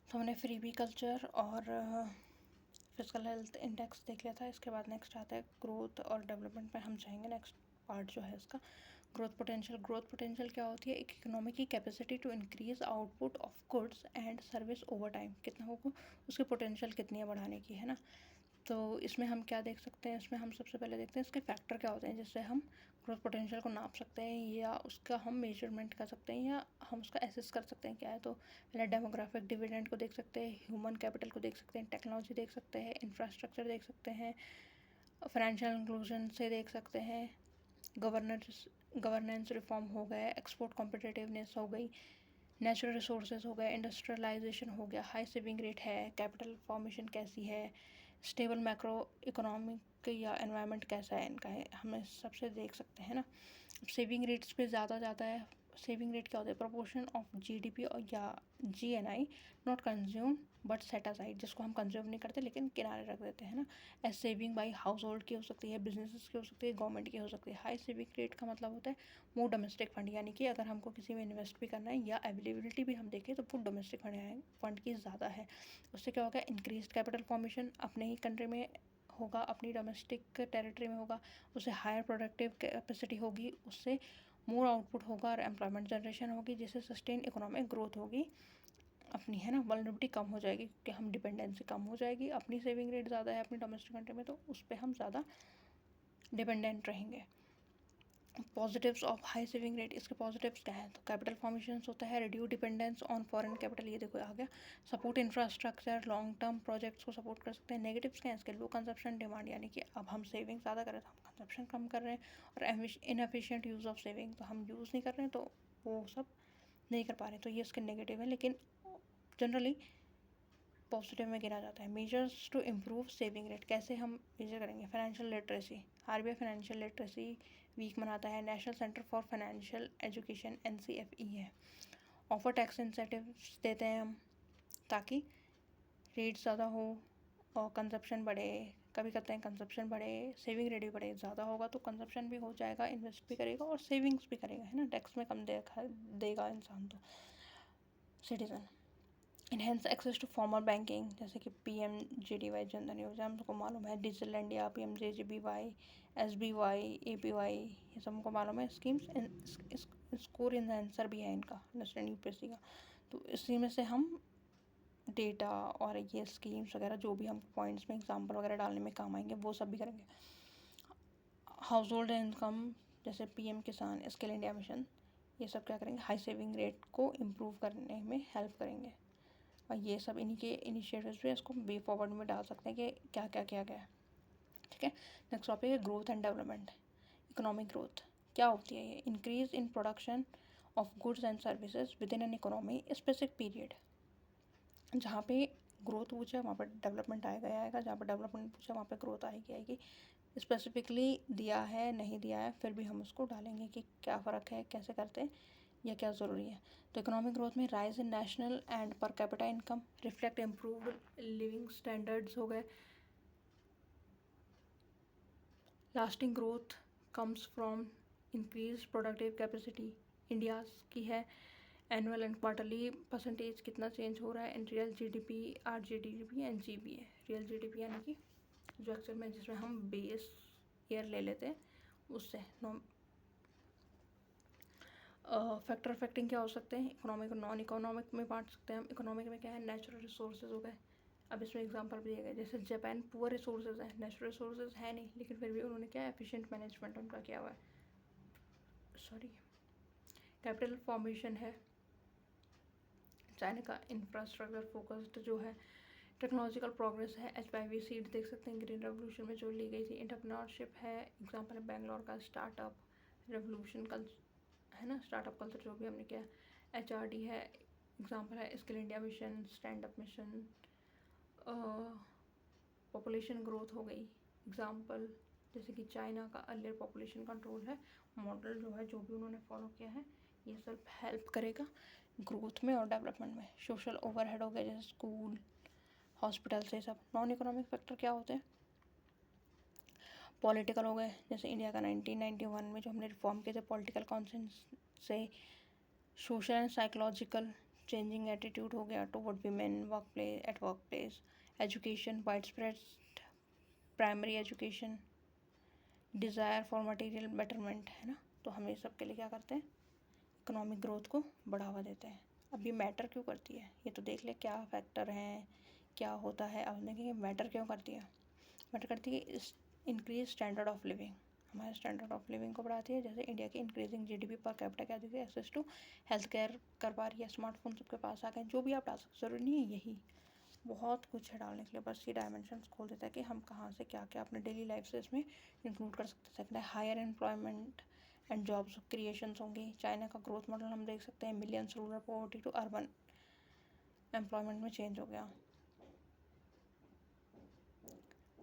तो हमने freebie culture और फिजिकल हेल्थ इंडेक्स देख लिया था। इसके बाद नेक्स्ट आता है ग्रोथ और डेवलपमेंट पे हम जाएंगे। नेक्स्ट पार्ट जो है इसका ग्रोथ पोटेंशियल। ग्रोथ पोटेंशियल क्या होती है? एक इकोनॉमी की capacity to increase output of goods and service over time. कितना होगा उसकी पोटेंशियल कितनी है बढ़ाने की, है ना। तो इसमें हम क्या देख सकते हैं? इसमें हम सबसे पहले देखते हैं इसके फैक्टर क्या होते हैं जिससे हम ग्रोथ पोटेंशियल को नाप सकते हैं या उसका हम मेजरमेंट कर सकते हैं या हम उसका एसेस कर सकते हैं क्या है। तो पहले डेमोग्राफिक डिविडेंड को देख सकते हैं, ह्यूमन कैपिटल को देख सकते हैं, टेक्नोलॉजी देख सकते हैं, इंफ्रास्ट्रक्चर देख सकते हैं, फाइनेंशियल इंक्लूजन से देख सकते हैं, गवर्नेंस रिफॉर्म हो गया, एक्सपोर्ट कॉम्पिटिटिवनेस हो गई, नेचुरल रिसोर्सेज हो गए, इंडस्ट्रियलाइजेशन हो गया, हाई सेविंग रेट है, कैपिटल फॉर्मेशन कैसी है, स्टेबल मैक्रो इकोनॉमिक या एनवायरनमेंट कैसा है इनका है, हम सबसे देख सकते हैं ना। सेविंग रेट्स पे ज़्यादा जाता है। सेविंग रेट क्या होता है? प्रोपोर्शन ऑफ जीडीपी और या GNI not consume but set aside, जिसको हम कंज्यूम नहीं करते लेकिन किनारे रख देते हैं ना। As saving by household की हो सकती है, बिजनेसेस की हो सकती है, गवर्नमेंट की हो सकती है। हाई सेविंग रेट का मतलब होता है मोर डोमेस्टिक फंड, यानी कि अगर हमको किसी में इन्वेस्ट भी करना है या अवेलेबिलिटी भी हम देखें तो वो डोमेस्टिक फंड की ज़्यादा है। उससे क्या होगा? इंक्रीज कैपिटल फॉर्मेशन अपने ही कंट्री में होगा, अपनी डोमेस्टिक टेरिटरी में होगा, उससे हायर प्रोडक्टिव कैपेसिटी होगी, उससे मोर आउटपुट होगा और एम्प्लॉयमेंट जनरेशन होगी, जिससे सस्टेन इकोनॉमिक ग्रोथ होगी अपनी, है ना। वल्नरेबिलिटी कम हो जाएगी क्योंकि हम डिपेंडेंसी कम हो जाएगी। अपनी सेविंग रेट ज़्यादा है अपनी डोमेस्टिक कंट्री में तो उस पर हम ज़्यादा डिपेंडेंट रहेंगे। Positives of high saving rate, इसके पॉजिटिव्स क्या है? तो कैपिटल फॉर्मेशन होता है, reduce dependence on foreign capital, ये देखो आ गया। Support infrastructure, long term projects को सपोर्ट कर सकते हैं। नेगेटिव्स क्या है इसके? लो कंजप्शन डिमांड, यानी कि अब हम सेविंग ज़्यादा कर रहे हैं तो हम कंजप्शन कम कर रहे हैं, और इनएफिशिएंट यूज़ ऑफ सेविंग, तो हम यूज़ नहीं कर रहे हैं तो वो सब नहीं कर पा रहे, तो ये इसके नेगेटिव है। लेकिन जनरली पॉजिटिव में गिना जाता है। Measures to improve saving rate, कैसे हम मेजर करेंगे? Financial literacy, RBI financial literacy week मनाता है। National centre for financial education NCFE है। ऑफर टैक्स इंसेंटिव्स देते हैं हम ताकि रेट ज़्यादा हो और कंजप्शन बढ़े। कभी कहते हैं कंजप्शन बढ़े, सेविंग रेट भी बढ़े। ज़्यादा होगा तो कंजप्शन भी हो जाएगा, इन्वेस्ट भी करेगा और सेविंग्स भी करेगा, है ना। टैक्स में कम देगा इंसान तो citizen. Enhance access to formal banking, जैसे कि PMJDY जनधन योजना हमको मालूम है, digital India, PMJJBY, SBY, APY, ये सब हमको मालूम है स्कीम्स। स्कोर इन आंसर भी है इनका नेशनल यूपीएससी का। तो इसी में से हम डेटा और ये स्कीम्स वगैरह जो भी हम पॉइंट्स में एग्जाम्पल वगैरह डालने में काम आएंगे वो सब भी करेंगे। हाउस होल्ड इनकम, जैसे PM किसान, स्किल इंडिया मिशन, ये सब क्या करेंगे? हाई सेविंग रेट को इम्प्रूव करने में हेल्प करेंगे। और ये सब इन्हीं के इनिशिएटिव्स पे इसको वे फॉरवर्ड में डाल सकते हैं कि क्या क्या किया गया है। ठीक है। नेक्स्ट टॉपिक है growth and development. Economic growth क्या होती है? ये increase in production of goods and services with in an economy specific period. जहाँ पे ग्रोथ पूछा वहाँ पर डेवलपमेंट आएगा, जहाँ पर डेवलपमेंट पूछा वहाँ पर ग्रोथ आएगी। स्पेसिफिकली दिया है नहीं दिया है फिर भी हम उसको डालेंगे कि क्या फ़र्क है, कैसे करते हैं या क्या ज़रूरी है। तो इकोनॉमिक ग्रोथ में राइज इन नेशनल एंड पर capita income, reflect improved living standards हो गए। Lasting growth comes from increase productive capacity, India की है। एनुअल एंड क्वार्टरली परसेंटेज कितना चेंज हो रहा है in real GDP, RGDP and GBA। Real GDP यानी कि जो एक्चुअल में जिसमें हम बेस ईयर ले लेते हैं उससे। फैक्टर अफेक्टिंग क्या हो सकते हैं? इकोनॉमिक और नॉन इकोनॉमिक में बांट सकते हैं हम। इकोनॉमिक में क्या है? नेचुरल रिसोर्सेज हो गए। अब इसमें एग्जांपल भी दिए गए, जैसे जापान पुअर रिसोर्सेज है, नेचुरल रिसोर्सेज है नहीं लेकिन फिर भी उन्होंने क्या एफिशिएंट मैनेजमेंट उनका किया हुआ है। सॉरी, कैपिटल फॉर्मेशन है। चाइना का इंफ्रास्ट्रक्चर फोकस्ड जो है। टेक्नोलॉजिकल प्रोग्रेस है। HYV सीड देख सकते हैं ग्रीन रेवोल्यूशन में जो ली गई थी। एंटरप्रेन्योरशिप है, एग्जांपल है बेंगलोर का स्टार्टअप रेवोल्यूशन कल्चर, है ना, स्टार्टअप कल्चर जो भी हमने किया। HRD है, एग्जांपल है skill India mission, stand up mission. Population growth हो गई, एग्जांपल जैसे कि चाइना का अर्लियर पॉपुलेशन कंट्रोल है मॉडल जो है, जो भी उन्होंने फॉलो किया है ये सब हेल्प करेगा ग्रोथ में और डेवलपमेंट में। सोशल ओवरहेड हो गए जैसे स्कूल, हॉस्पिटल से सब। नॉन इकोनॉमिक फैक्टर क्या होते हैं? पॉलिटिकल हो गए, जैसे इंडिया का 1991 में जो हमने रिफॉर्म किए थे पॉलिटिकल कॉन्सेंस से। Social and psychological changing attitude हो गया toward women work place, education, wide spread primary education, desire for material betterment, है ना। तो हम ये सब के लिए क्या करते हैं, इकोनॉमिक ग्रोथ को बढ़ावा देते हैं। अब ये मैटर क्यों करती है, ये तो देख ले क्या फैक्टर हैं, क्या होता है। अब देखेंगे मैटर क्यों करती है। मैटर करती है इंक्रीज स्टैंडर्ड ऑफ लिविंग, हमारे स्टैंडर्ड ऑफ लिविंग को बढ़ाती है। जैसे इंडिया की इंक्रीजिंग जीडीपी पर कैपिटा क्या देती है, एक्सेस टू हेल्थ केयर कर पा रही है, स्मार्टफोन सबके पास आ गए, जो भी आप डाल सकते, ज़रूरी नहीं है यही, बहुत कुछ है डालने के लिए, बस ये डायमेंशन खोल देता है कि हम कहाँ से क्या क्या अपने डेली लाइफ से इसमें इंक्लूड कर सकते हैं। Higher employment and jobs creations होंगी। चाइना का ग्रोथ मॉडल हम देख सकते हैं, millions rural poverty to urban employment में चेंज हो गया।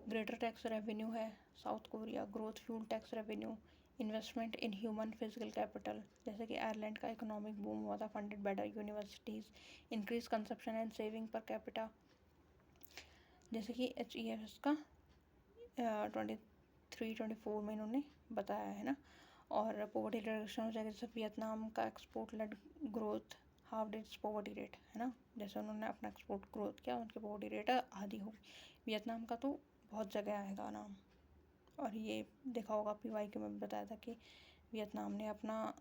ग्रेटर टैक्स रेवेन्यू है South Korea, growth fuel tax revenue, investment in human physical capital, जैसे कि आयरलैंड का इकोनॉमिक बूम हुआ था, funded better universities, increase consumption and saving per capita, जैसे कि HEFS का 23-24 में इन्होंने बताया है ना। और पॉवर्टी रिडक्शन हो जाएगा, जैसे वियतनाम का एक्सपोर्ट लेड ग्रोथ हाफ डिट्स पॉवर्टी रेट, है ना। जैसे उन्होंने अपना एक्सपोर्ट ग्रोथ किया, उनकी पॉवर्टी रेट आधी हो गई। वियतनाम का तो बहुत जगह आएगा नाम, और ये देखा होगा PY में बताया था कि वियतनाम ने अपना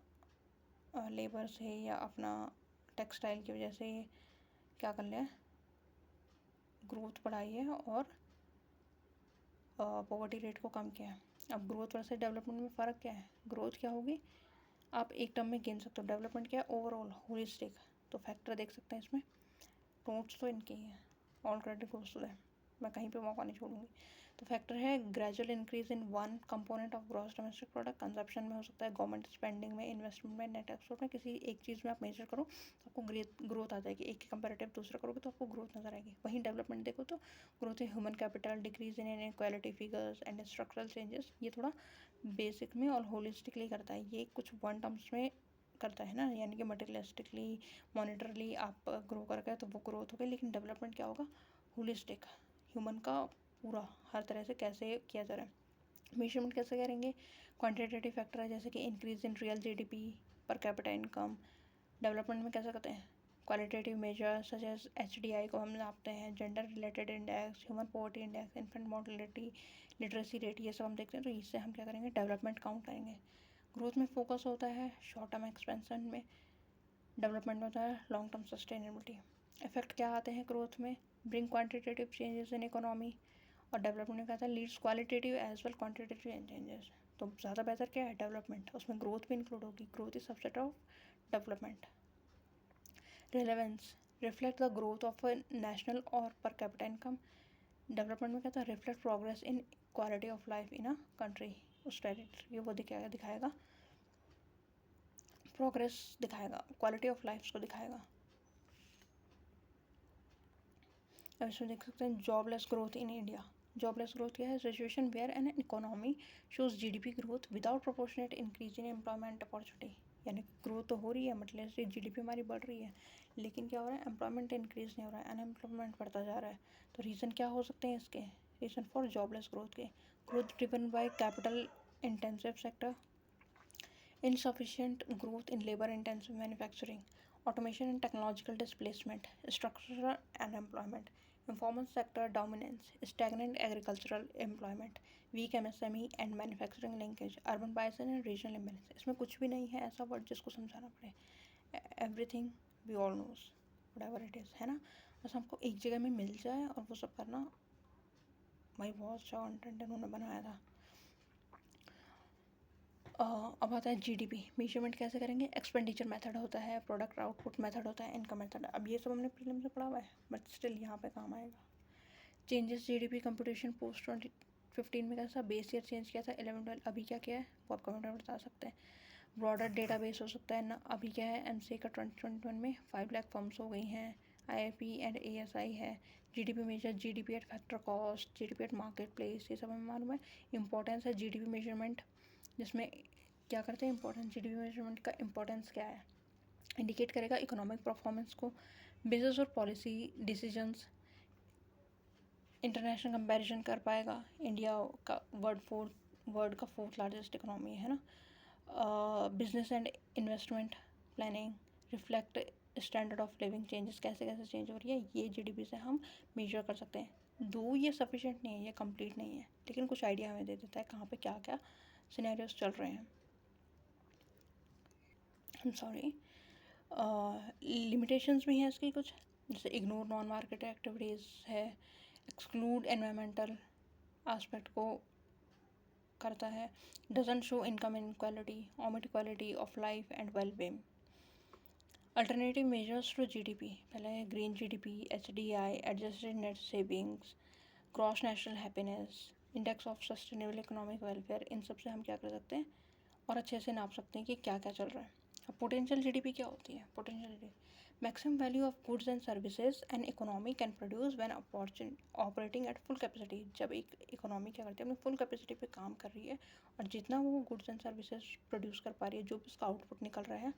लेबर से या अपना टेक्सटाइल की वजह से क्या कर लिया, ग्रोथ बढ़ाई है और पॉवर्टी रेट को कम किया है। अब ग्रोथ वर्सेस डेवलपमेंट में फ़र्क क्या है, ग्रोथ क्या होगी आप एक टर्म में गिन सकते हो, डेवलपमेंट क्या है ओवरऑल होलिस्टिक। तो फैक्टर देख सकते हैं इसमें, नोट्स तो इनके ही हैं, all credit goes to them, मैं कहीं पे मौका नहीं छोड़ूंगी। तो फैक्टर है gradual increase in one component of gross domestic product, consumption में हो सकता है, गवर्नमेंट स्पेंडिंग में, इन्वेस्टमेंट में, नेट एक्सपोर्ट में, किसी एक चीज़ में आप मेजर करो तो आपको ग्रोथ आ जाएगी। एक के कंपेरेटिव दूसरा करोगे तो आपको ग्रोथ नजर आएगी। वहीं डेवलपमेंट देखो तो growth in human capital, decrease in inequality figures and structural changes, ये थोड़ा बेसिक में और होलिस्टिकली करता है, ये कुछ वन टर्म्स में करता है ना, यानी कि मटेरियलिस्टिकली मॉनिटरली आप ग्रो कर गए तो वो ग्रोथ हो गई। लेकिन डेवलपमेंट क्या होगा, होलिस्टिक, ह्यूमन का पूरा हर तरह से कैसे किया जा रहा है। मेजरमेंट कैसे करेंगे, क्वांटिटेटिव फैक्टर है, जैसे कि increase in real GDP per capita income. Development में कैसे करते हैं, qualitative measure such as HDI को हम नापते हैं, gender related index, human poverty index, infant mortality, literacy rate, ये सब हम देखते हैं। तो इससे हम क्या करेंगे, डेवलपमेंट काउंट करेंगे। ग्रोथ में फोकस होता है शॉर्ट टर्म एक्सपेंशन में, डेवलपमेंट में होता है लॉन्ग टर्म सस्टेनेबिलिटी। इफेक्ट क्या आते हैं ग्रोथ में, bring quantitative changes in economy, और डेवलपमेंट में कहता है leads qualitative as well quantitative changes. तो ज़्यादा बेहतर क्या है, डेवलपमेंट, उसमें ग्रोथ भी इंक्लूड होगी, growth is subset of development. Relevance reflect the growth of a national और पर कैपिटा इनकम, डेवलपमेंट में कहता है reflect progress in quality of life in a country, उस टेरिटरी वो दिखाएगा प्रोग्रेस दिखाएगा, क्वालिटी ऑफ लाइफ को दिखाएगा। अब इसमें देख सकते हैं jobless growth in India. Jobless growth क्या है, situation where an economy shows GDP growth without proportionate increase in employment opportunity, यानी ग्रोथ तो हो रही है, मतलब जीडीपी हमारी बढ़ रही है, लेकिन क्या हो रहा है, एम्प्लॉयमेंट इंक्रीज नहीं हो रहा है, अनएम्प्लॉयमेंट बढ़ता जा रहा है। तो रीज़न क्या हो सकते हैं इसके, रीज़न फॉर जॉबलेस ग्रोथ के, growth driven by capital intensive sector, insufficient growth in labor-intensive manufacturing, automation and technological displacement, structural unemployment, informal sector dominance, stagnant agricultural employment, weak MSME and manufacturing linkage, urban bias and regional imbalance। इसमें कुछ भी नहीं है ऐसा word जिसको समझाना पड़े, everything we all knows whatever it is, है ना। बस हमको एक जगह में मिल जाए और वो सब करना, भाई बहुत अच्छा कंटेंट इन्होंने बनाया था। अब आता है जीडीपी, मेजरमेंट कैसे करेंगे, एक्सपेंडिचर मेथड होता है, प्रोडक्ट आउटपुट मेथड होता है, इनकम मेथड। अब ये सब हमने प्रीलिम्स में पढ़ा हुआ है बट स्टिल यहाँ पे काम आएगा। चेंजेस जीडीपी कंप्यूटेशन पोस्ट 2015 में कैसा बेस ईयर चेंज किया था 11-12, अभी क्या किया है वो आप कमेंट में बता सकते हैं। ब्रॉडर डेटाबेस हो सकता है ना, अभी क्या है MCA का 2021 में 5 लाख फर्म्स हो गई हैं, IIP एंड ASI है। GDP measure, GDP at factor cost, GDP at market place, ये सब हमें मालूम है। इंपॉर्टेंस है जीडीपी मेजरमेंट, जिसमें क्या करते हैं, इंपॉर्टेंस जीडीपी मेजरमेंट का इंपॉर्टेंस क्या है, इंडिकेट करेगा इकोनॉमिक परफॉर्मेंस को, बिजनेस और पॉलिसी डिसीजंस, इंटरनेशनल कंपैरिजन कर पाएगा। इंडिया का वर्ल्ड का 4th लार्जेस्ट इकोनॉमी है ना। Business and investment planning, reflect standard of living changes कैसे कैसे चेंज हो रही है, ये जीडीपी से हम मेजर कर सकते हैं। दो ये सफिशेंट नहीं है, ये कंप्लीट नहीं है, लेकिन कुछ आइडिया हमें दे देता है कहाँ पे क्या क्या सिनेरियोस चल रहे हैं। आई एम सॉरी, लिमिटेशंस भी हैं इसकी कुछ, जैसे इग्नोर नॉन मार्केट एक्टिविटीज़ है, एक्सक्लूड एनवायरमेंटल आस्पेक्ट को करता है, doesn't show income inequality, omit quality of life and well being. Alternative measures to GDP, पहले green GDP, HDI, adjusted net savings, gross national happiness, index of sustainable economic welfare, इन सब से हम क्या कर सकते हैं और अच्छे से नाप सकते हैं कि क्या क्या चल रहा है। अब पोटेंशियल जीडीपी क्या होती है? Potential GDP maximum value of goods and services and economy can produce when operating at full capacity. जब एक इकोनॉमी क्या करती है, अपनी फुल कैपेसिटी पे काम कर रही है और जितना वो गुड्स एंड सर्विसेज प्रोड्यूस कर पा रही है, जो भी उसका आउटपुट निकल रहा है,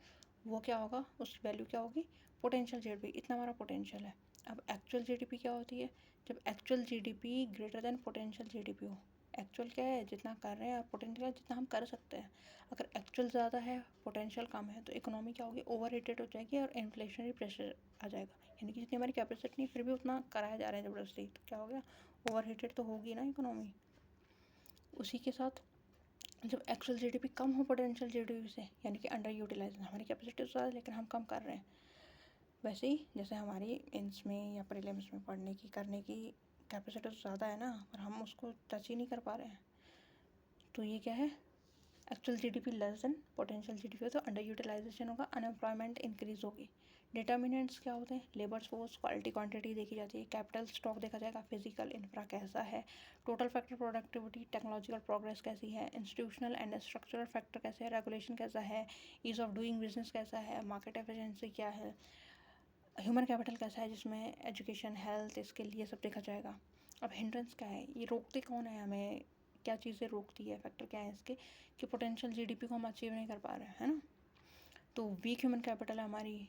वो क्या होगा, उस वैल्यू क्या होगी, पोटेंशियल जीडीपी। इतना हमारा पोटेंशियल है। अब एक्चुअल जीडीपी क्या होती है? जब actual GDP greater than potential GDP हो। एक्चुअल क्या है, जितना कर रहे हैं, पोटेंशियल जितना हम कर सकते हैं। अगर एक्चुअल ज़्यादा है, पोटेंशियल कम है, तो इकोनॉमी क्या होगी, ओवर रेटेड हो जाएगी और इन्फ्लेशनरी प्रेशर आ जाएगा। यानी कि जितनी हमारी कैपेसिटी नहीं, फिर भी उतना कराया जा रहा है ज़बरदस्ती, तो क्या हो गया, ओवर रेटेड तो होगी ना इकोनॉमी। उसी के साथ जब एक्चुअल जीडीपी कम हो पोटेंशियल जीडीपी से, यानी कि अंडर यूटिलाइज, हमारी कैपेसिटी तो ज़्यादा है लेकिन हम कम कर रहे हैं। वैसे ही जैसे हमारी इंस में या प्रीलिम्स में पढ़ने की करने की कैपेसिटी तो ज़्यादा है ना, पर हम उसको टच ही नहीं कर पा रहे हैं। तो ये क्या है, actual GDP less than potential GDP हो तो अंडर यूटिलाइजेशन होगा, अनएम्प्लॉयमेंट इंक्रीज होगी। डिटर्मिनेंट्स क्या होते हैं? लेबर फोर्स, क्वालिटी, क्वांटिटी देखी जाती है, कैपिटल स्टॉक देखा जाएगा, फिजिकल इंफ्रा कैसा है, total factor productivity, technological progress कैसी है, इंस्टीट्यूशनल एंड स्ट्रक्चरल फैक्टर कैसे है, रेगुलेशन कैसा है, ईज ऑफ डूइंग बिजनेस कैसा है, मार्केट एफिशिएंसी क्या है, ह्यूमन कैपिटल कैसा है, जिसमें एजुकेशन, हेल्थ, स्किल, ये सब देखा जाएगा। अब हिंड्रेंस क्या है, ये रोकते कौन है हमें, क्या चीज़ें रोकती है, फैक्टर क्या है इसके कि पोटेंशियल जीडीपी को हम अचीव नहीं कर पा रहे हैं, है ना। तो वीक ह्यूमन कैपिटल है हमारी,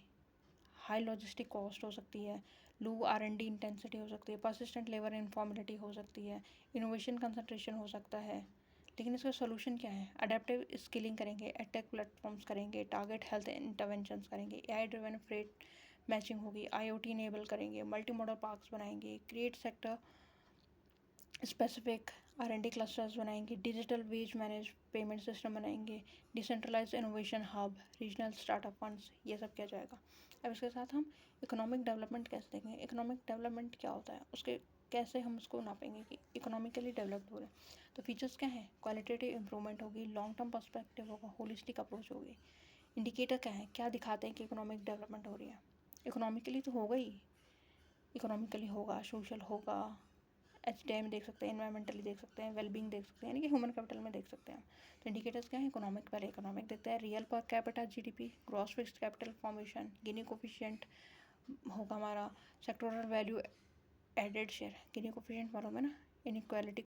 हाई लॉजिस्टिक कॉस्ट हो सकती है, लो आर&डी इंटेंसिटी हो सकती है, परसिस्टेंट लेबर इनफॉर्मेलिटी हो सकती है, इनोवेशन कंसंट्रेशन हो सकता है। लेकिन इसका सोल्यूशन क्या है? अडेप्टिव स्किलिंग करेंगे, एडटेक प्लेटफॉर्म्स करेंगे, टारगेट हेल्थ इंटरवेंशंस करेंगे, एआई ड्रिवन फ्रेट मैचिंग होगी, आईओटी इनेबल करेंगे, मल्टी मॉडल पार्क्स बनाएंगे, create sector specific R and D clusters बनाएंगे, digital wage manage payment system बनाएंगे, decentralise innovation hub, regional startup funds, ये सब किया जाएगा। अब इसके साथ हम इकोनॉमिक डेवलपमेंट कैसे देखेंगे, इकोनॉमिक डेवलपमेंट क्या होता है, उसके कैसे हम उसको नापेंगे कि इकोनॉमिकली डेवलप्ड हो रहे हैं। तो फीचर्स क्या हैं? क्वालिटेटिव इंप्रूवमेंट होगी, लॉन्ग टर्म पर्सपेक्टिव होगा, होलिस्टिक अप्रोच होगी। इंडिकेटर क्या है, क्या दिखाते हैं कि इकोनॉमिक डेवलपमेंट हो रही है? इकोनॉमिकली तो होगा ही, इकोनॉमिकली होगा, सोशल होगा, एचडीआई में देख सकते हैं, एनवायरमेंटली देख सकते हैं, वेलबींग देख सकते हैं, यानी कि ह्यूमन कैपिटल में देख सकते हैं। तो इंडिकेटर्स क्या है? इकोनॉमिक, पहले इकोनॉमिक देखते हैं, real per capita GDP, gross fixed capital formation, Gini coefficient होगा हमारा, sectoral value added share, Gini coefficient मालूम है ना, इनइक्वालिटी